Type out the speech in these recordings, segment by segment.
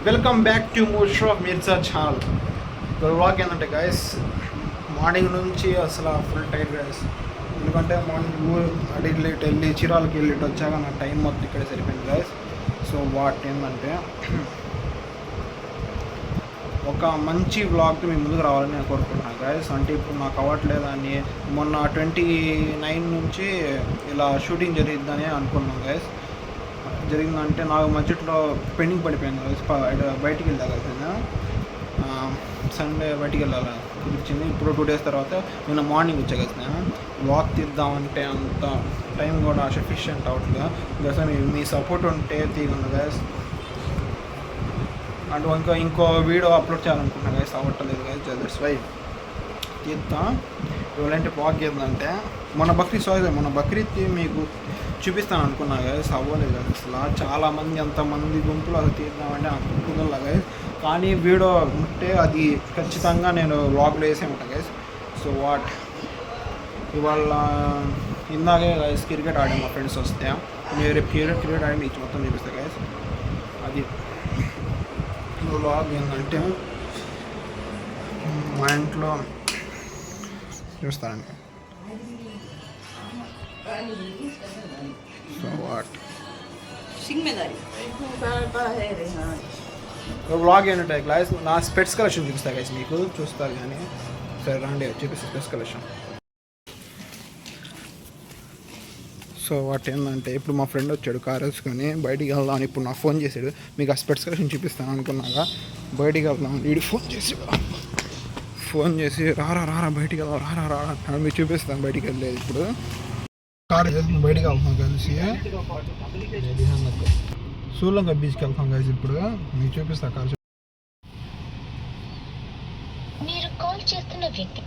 Welcome back to Mosho Mirza channel. Vlog ఏంటంటే guys, morning నుంచి అసలు ఫుల్ టైట్ గైస్. ఎందుకంటే మార్నింగ్ అడిగి వెళ్ళి చీరాలకి వెళ్ళి వచ్చాక నా టైం మొత్తం ఇక్కడే సరిపోయింది గైస్. సో వాట్ ఏంటంటే ఒక మంచి వ్లాగ్తో మీ ముందుకు రావాలని నేను కోరుకుంటున్నాను గైస్. అంటే ఇప్పుడు నాకు అవ్వట్లేదని మొన్న 29 నుంచి ఇలా షూటింగ్ జరిగిద్దని అనుకున్నాను గైస్. జరిగిందంటే నాకు మధ్యలో పెండింగ్ పడిపోయింది గైస్. బయటికి వెళ్తా కలిసింది సండే బయటికి వెళ్ళాలి కుదిర్చింది. ఇప్పుడు 2 days తర్వాత నిన్న మార్నింగ్ వచ్చా కలిసిన వాక్ తీద్దామంటే అంత టైం కూడా సఫిషియంట్ అవ్వట్లేదు గైస్. మీ సపోర్ట్ ఉంటే తీగండి గైస్. అంటే ఇంకో వీడియో అప్లోడ్ చేయాలనుకుంటున్నాను గైస్, అవ్వట్లేదు గైస్. దట్స్ వై తీద్దాం. ఇవాళంటే వాక్ ఏంటంటే మొన్న బక్రీద్కి మీకు చూపిస్తాను అనుకున్నా గైస్, అవ్వలేదు గైస్. అసలు చాలామంది అంతమంది గుంపులు అసలు తీద్దామంటే అనుకుంటున్నా గైస్. కానీ వీడియో ఉంటే అది ఖచ్చితంగా నేను వ్లాగ్లో వేసే ఉంటాను గైస్. సో వాట్ ఇవాళ ఇందాకే గైస్ క్రికెట్ ఆడాము మా ఫ్రెండ్స్ వస్తే. నేను రేపు క్రికెట్ ఆడి మీకు మొత్తం చూపిస్తాను గైస్. అది వ్లాగ్ ఏంటంటే మా ఇంట్లో చూస్తానండి. సో వాట్ వ్లాగ్ ఏంటంటే గ్లాస్ నా స్పెట్స్ కలెక్షన్ చూపిస్తా గైస్, మీకు చూస్తారు కానీ సరే రండి చూపిస్తా స్పెట్స్ కలెక్షన్. సో వాటి ఏంటంటే ఇప్పుడు మా ఫ్రెండ్ వచ్చాడు కార్ వేసుకొని బయటికి వెళ్దాం అని ఇప్పుడు నాకు ఫోన్ చేశాడు. మీకు ఆ స్పెట్స్ కలెక్షన్ చూపిస్తాను అనుకున్నాగా బయటికి వెళ్దాం వీడు ఫోన్ చేసి రారా బయటికి వెళ్దాం రారా మీకు చూపిస్తాను. బయటికి వెళ్ళలేదు ఇప్పుడు కార్ బయటికి వెళ్తాం కలిసి సూలంక బీచ్కి వెళ్తాం కలిసి. ఇప్పుడు మీకు చూపిస్తా కార్. మీరు కాల్ చేస్తున్న వ్యక్తి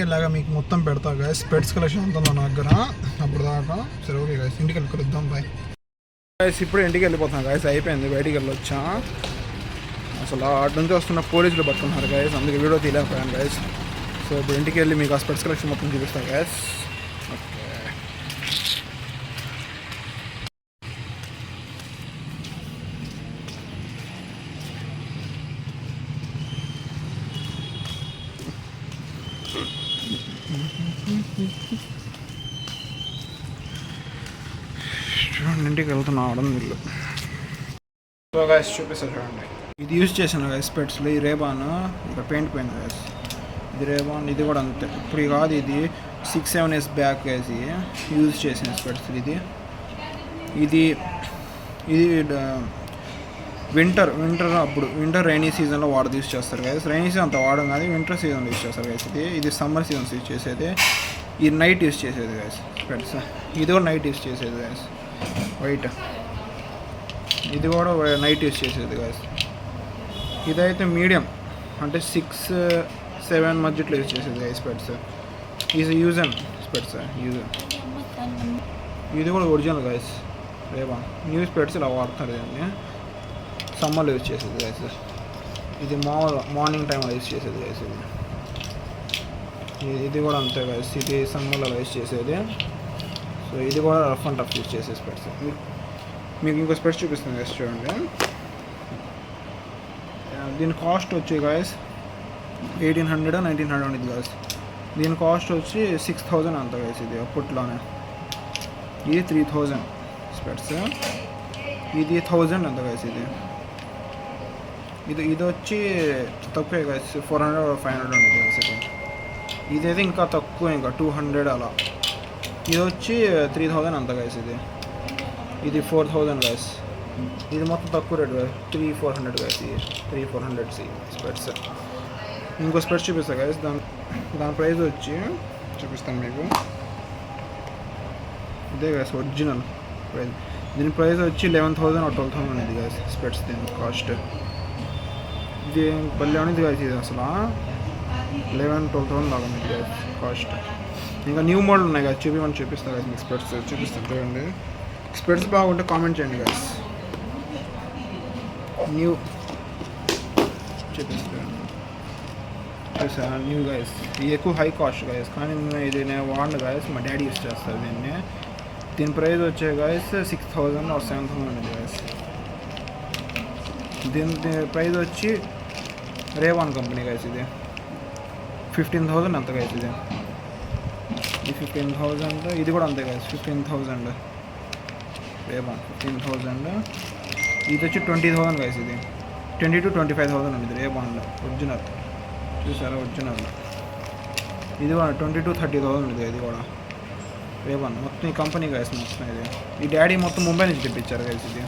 వెళ్ళాక మీకు మొత్తం పెడతా గైస్. స్పెట్స్ కలెక్షన్ అంతా నా దగ్గర అప్పుడు దాకా. సరే ఓకే గైస్, ఇంటికి వెళ్ళి కలుద్దాం బాయ్ గైస్. ఇప్పుడు ఇంటికి వెళ్ళిపోతాం గైస్, అయిపోయింది బయటికి వెళ్ళొచ్చా. అసలు అటు నుంచి వస్తున్న పోలీసులు పట్టుకున్నారు గైస్, అందుకే వీడియో తీయలేకపోయాను గైస్. సో ఇప్పుడు ఇంటికి వెళ్ళి మీకు ఆ స్పెట్స్ కలెక్షన్ మొత్తం చూపిస్తాను గైస్. ఓకే చూడండి, ఇంటికి వెళ్తున్నా అవడం వీళ్ళు. సో గైస్ చూపిస్తారు చూడండి, ఇది యూజ్ చేశాను గైస్ స్పెట్స్లో. ఈ రేబాన్ ఇక్కడ పెయింట్ పోయింది గైస్. ఇది రేబాన్, ఇది కూడా అంతే. ఇప్పుడు కాదు, ఇది 6-7 years బ్యాక్ గైస్ యూజ్ చేసిన స్పెట్స్. ఇది వింటర్ రైనీ సీజన్లో యూజ్ చేస్తారు గైస్. రైనీ సీజన్ అంత వాడడం కాదు, వింటర్ సీజన్లో యూజ్ చేస్తారు గైస్. ఇది సమ్మర్ సీజన్స్ యూజ్ చేసేది. ఇది నైట్ యూజ్ చేసేది గైస్ స్పెట్స్. ఇది కూడా నైట్ యూజ్ చేసేది గైస్. వైట్ ఇది కూడా నైట్ యూజ్ చేసేది గైస్. ఇదైతే మీడియం అంటే 6-7 మధ్యలో యూజ్ చేసేది గైస్ స్పెట్స్. ఇది యూజన్ స్పెట్స్ యూజన్. ఇది కూడా ఒరిజినల్ గైస్ రేవా. న్యూ స్పెట్స్ ఇలా వాడుతారు. దీన్ని సమ్మర్లో యూజ్ చేసేది గైస్. ఇది మార్నింగ్ టైంలో యూజ్ చేసేది గైస్. ఇది కూడా అంతే గైస్, ఇది సమ్మర్లో యూజ్ చేసేది. సో ఇది కూడా రఫ్ అండ్ టఫ్ యూజ్ చేసే స్పెట్స్. మీకు ఇంకో స్పెట్స్ చూపిస్తుంది గైస్ చూడండి. దీని కాస్ట్ వచ్చి గైస్ 1800-1900 ఉంది గైస్. దీని కాస్ట్ వచ్చి 6000 అంత గైస్. ఇది అప్పట్లోనే ఇది 3000 స్పెట్స్. ఇది 1000 అంత గైస్. ఇది వచ్చి తక్కువే గైస్, 400-500 ఉంది గైస్. ఇదైతే ఇంకా తక్కువ, ఇంకా 200 అలా. ఇది వచ్చి 3000 అంత గైస్. ఇది 4000 గైస్. ఇది మొత్తం తక్కువ రేట్ గైస్, 300-400 గైస్. 300-400 స్పెట్స్. ఇంకో స్పెట్స్ చూపిస్తాను గైస్. దాని ప్రైస్ వచ్చి చూపిస్తాను మీకు. ఇదే గైస్ ఒరిజినల్ ప్రైస్. దీని ప్రైస్ వచ్చి 11,000-12,000 అనేది గైస్ స్పెట్స్. దీని కాస్ట్ ఇది భలే అనేది గైస్. ఇది అసలు 11,000-12,000 లాగా ఉంది గైస్ కాస్ట్. ఇంకా న్యూ మోడల్ ఉన్నాయి కదా, చూపిస్తాను గైస్ మీకు స్పెట్స్ చూపిస్తాను చూడండి. స్పెట్స్ బాగుంటే కామెంట్ చేయండి గైస్. న్యూ చూపిస్తాను గైస్ న్యూ గైస్. ఇది ఎక్కువ హై కాస్ట్ గైస్, కానీ ఇది నేను వాడిన గైస్, మా డాడీ యూస్ చేస్తారు దీన్ని. దీని ప్రైస్ వచ్చే గైస్ 6000 or 7000 ఉంది గైస్. దీని ప్రైస్ వచ్చి రేవాన్ కంపెనీ గైస్. ఇది 15000 అంత గైస్. ఇది 15000. ఇది కూడా అంతే గైస్, 15000 రేవాన్ 15000. ఇది వచ్చి 20000 గైస్. ఇది 20 to 25000 ఉంది రేవాన్లో ఒరిజినల్. చూసారా ఒరిజినల్. ఇది కూడా 20 to 30000 ఉంది. ఇది కూడా రేవాన్ మొత్తం ఈ కంపెనీ గైస్ మొత్తం. ఇది ఈ డాడీ మొత్తం ముంబై నుంచి తెప్పించారు గైస్. ఇది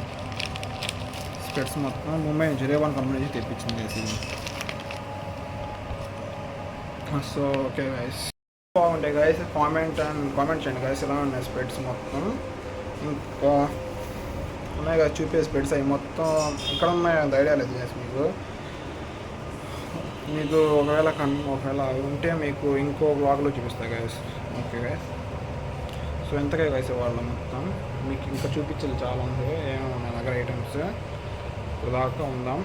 స్పెట్స్ మొత్తం ముంబై నుంచి రేవాన్ కంపెనీ నుంచి తెప్పించింది గైస్ ఇది. సో ఓకే గైస్, బాగుంటాయి గైస్. కామెంట్ చేయండి గైస్ ఎలా ఉన్నాయి స్పెట్స్ మొత్తం. ఇంకా ఉన్నాయి కదా చూపే స్పెట్స్ అవి మొత్తం ఇక్కడ ఉన్నాయి అంత ఐడియా లేదు గైస్ మీకు ఒకవేళ ఉంటే మీకు ఇంకో బ్లాగ్లో చూపిస్తాయి గైస్. ఓకే గైస్, సో ఎంతగా గైస్ వాళ్ళు మొత్తం మీకు ఇంకా చూపించాలి చాలా ఉంది. ఏమో నా దగ్గర ఐటమ్స్ దాకా ఉందాం,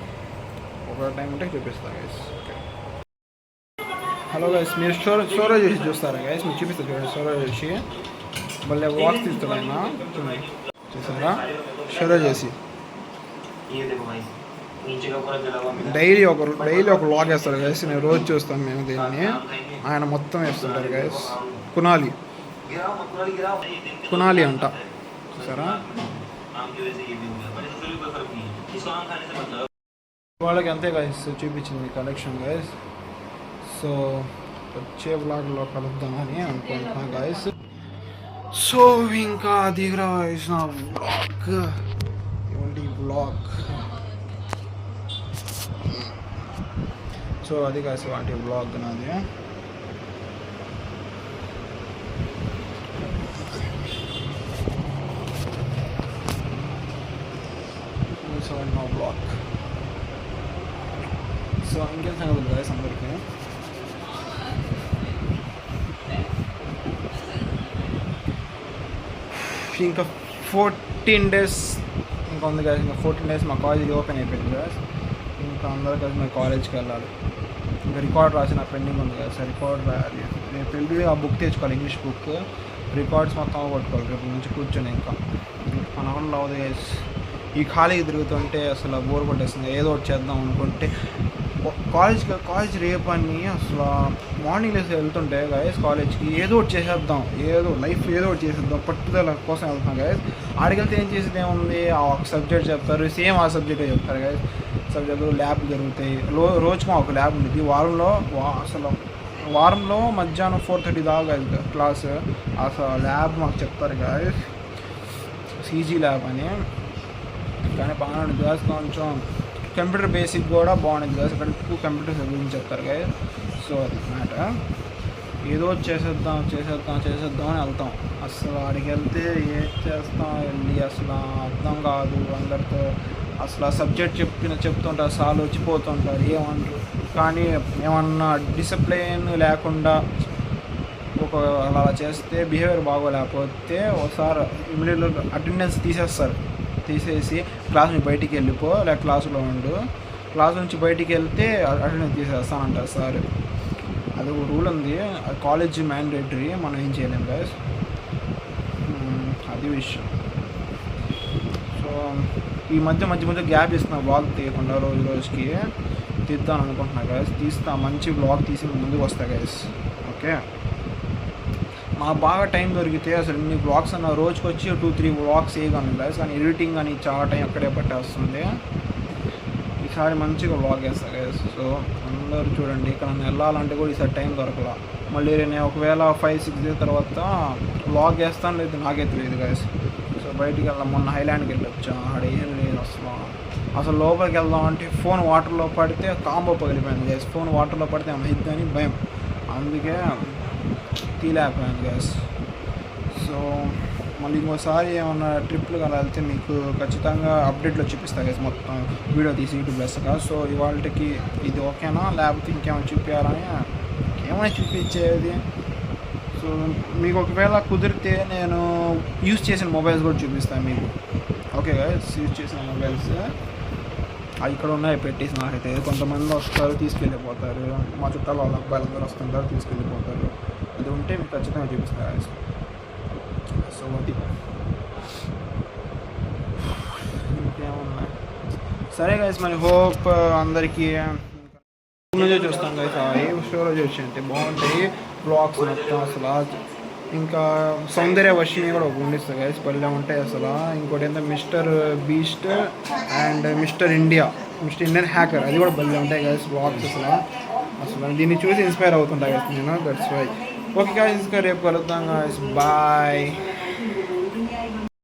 ఒక టైం ఉంటే చూపిస్తా గైస్. ఓకే హలో గైస్, మీరు స్టోరేజ్ చేసి చూస్తారా గైస్? మీకు చూపిస్తారు చూడండి స్టోరేజ్ చేసి. మళ్ళీ వాక్ తీస్తున్నాయినా చూసారా స్టోరేజ్ చేసి. డైలీ ఒక వ్లాగ్ వేస్తారు గైస్. నేను రోజు చూస్తాను మేము దీన్ని. ఆయన మొత్తం వేస్తుంటారు గైస్. కునాలి అంట చూసారా. వాళ్ళకి అంతే గైస్ చూపించింది కలెక్షన్ గైస్. సో వచ్చే వ్లాగ్లో కలుద్దామని అనుకుంటున్నా గైస్. సో ఇంకా దిగరా గైస్ నా వ్లాగ్. ఇవ్వండి వ్లాగ్. సో అది గైస్ వాటి వ్లాగ్ నాది. సో నా బ్లాగ్. సో ఇంకేం సంగతి గైస్ అందరికీ. ఇంకా 14 days ఇంకా ఉంది గైస్. ఇంకా 14 days మా కాలేజ్ ఓపెన్ అయిపోయింది గైస్. ఇంకా అందరూ కలిసి మా కాలేజ్కి వెళ్ళాలి. ఇంకా రికార్డ్ రాసిన పెండింగ్ ఉంది గైస్. రికార్డ్ రాయాలి. రేపు వెళ్ళి ఆ బుక్ తెచ్చుకోవాలి, ఇంగ్లీష్ బుక్. రికార్డ్స్ మొత్తం కొట్టుకోవాలి రేపు నుంచి కూర్చొని. ఇంకా మన వల్ల అవుతుంది గైస్. ఈ ఖాళీకి తిరుగుతుంటే అసలు బోర్ కొట్టేస్తుంది. ఏదో ఒకటి చేద్దాం అనుకుంటే కాలేజ్ రేపు అని అసలు మార్నింగ్ లేసి వెళ్తుంటే గైస్ కాలేజ్కి ఏదో ఒకటి చేసేద్దాం, ఏదో ఒకటి చేసేద్దాం పట్టుదల కోసం వెళ్తున్నాం గైస్. ఆడికి వెళ్తే ఏం చేసేది ఏముంది, ఆ ఒక సబ్జెక్ట్ చెప్తారు, సేమ్ ఆ సబ్జెక్టే చెప్తారు గైస్. సబ్జెక్టు ల్యాబ్ జరుగుతాయి. రోజుకు ఒక ల్యాబ్ ఉంటుంది. వారంలో మధ్యాహ్నం 4:30 దాకా క్లాస్. అసలు ల్యాబ్ మాకు చెప్తారు గైస్, సీజీ ల్యాబ్ అని. కానీ బాగా గైస్ కొంచెం కంప్యూటర్ బేసిక్ కూడా బాగుంటుంది గైస్. అక్కడ ఎక్కువ కంప్యూటర్స్ గురించి చెప్తారు గైస్. సో అది మ్యాటర్. ఏదో చేసేద్దాం అని వెళ్తాం. అసలు అక్కడికి వెళ్తే ఏం చేస్తాం వెళ్ళి అసలు అర్థం కాదు. అందరితో అసలు ఆ సబ్జెక్ట్ చెప్తుంటారు, సార్లు వచ్చిపోతుంటారు, ఏమంటారు. కానీ ఏమన్నా డిసిప్లిన్ లేకుండా అలా చేస్తే బిహేవియర్ బాగోలేకపోతే ఒకసారి ఇమీడియట్గా అటెండెన్స్ తీసేసి క్లాస్ నుంచి బయటికి వెళ్ళిపో, లేక క్లాసులో ఉండు. క్లాస్ నుంచి బయటికి వెళ్తే అటెండెన్స్ తీసేస్తానంటారు సార్. అది ఒక రూల్ ఉంది, అది కాలేజ్ మ్యాండేటరీ, మనం ఏం చేయలేం గైస్. అది విషయం. సో ఈ మధ్య గ్యాప్ ఇస్తున్నా బ్లాగ్ తీయకుండా. రోజుకి తీద్దాం అనుకుంటున్నా గైస్. మంచి బ్లాగ్ తీసి ముందుకు వస్తా గైస్. ఓకే, మాకు బాగా టైం దొరికితే అసలు ఇన్ని బ్లాగ్స్ అన్న రోజుకి వచ్చి 2-3 బ్లాగ్స్ వేయగలను గైస్. కానీ ఎడిటింగ్ అని చాలా టైం అక్కడే పట్టేస్తుంది. ఈసారి మంచిగా బ్లాగ్ వేస్తా గైస్. సో అందరూ చూడండి. ఇక్కడ వెళ్ళాలంటే కూడా ఈసారి టైం దొరకలా. మళ్ళీ నేను ఒకవేళ 5-6 days తర్వాత బ్లాగ్ వేస్తాను, లేదు నాకే తెలియదు గైస్. సో బయటికి వెళ్దాం. మొన్న హైలాండ్కి వెళ్ళొచ్చాం. అక్కడ ఏం లేదు అసలు లోపలికి వెళ్దాం అంటే ఫోన్ వాటర్లో పడితే కాంబో పగిలిపోయింది గైస్. ఫోన్ వాటర్లో పడితే అమైద్ది అని భయం, అందుకే తీలేకపోయాను గైస్. సో మళ్ళీ ఇంకోసారి ఏమన్నా ట్రిప్లు కానీ వెళ్తే మీకు ఖచ్చితంగా అప్డేట్లో చూపిస్తాను గైస్. మొత్తం వీడియో తీసి యూట్యూబ్ వేస్తాగా. సో ఇవాళకి ఇది ఓకేనా, లేకపోతే ఇంకేమైనా చూపించాలని ఏమైనా చూపించేది. సో మీకు ఒకవేళ కుదిరితే నేను యూజ్ చేసిన మొబైల్స్ కూడా చూపిస్తాను మీకు. ఓకే గైస్, యూజ్ చేసిన మొబైల్స్ ఇక్కడ ఉన్నాయి పెట్టేసి నాకైతే కొంతమంది వస్తారు తీసుకెళ్ళిపోతారు, మా చుట్టాలు వాళ్ళ అబ్బాయిలందరూ వస్తుంటారు తీసుకెళ్ళిపోతారు. అది ఉంటే మీకు ఖచ్చితంగా చూపిస్తారు guys. సో అది ఇంకేమున్నాయి. సరే గైస్, మరి హోప్ అందరికీ నుంచే చూస్తాం గైస్. ఏ షోలో చూసి బాగుంటాయి బ్లాగ్స్ మొత్తం అసలు. ఇంకా సౌందర్య వర్షిని కూడా ఒక ఉండిస్తుంది గైస్, పల్లె ఉంటాయి అసలు. ఇంకోటి ఏంటంటే mister beast and mister Indian hacker, అది కూడా బల్లె ఉంటాయి గైస్ బ్లాగ్స్ అసలు దీన్ని చూసి ఇన్స్పైర్ అవుతుంటాయి గైస్ నేను. That's why. ఓకే గైస్, ఇంకా రేపు కలుద్దాం గైస్, బాయ్.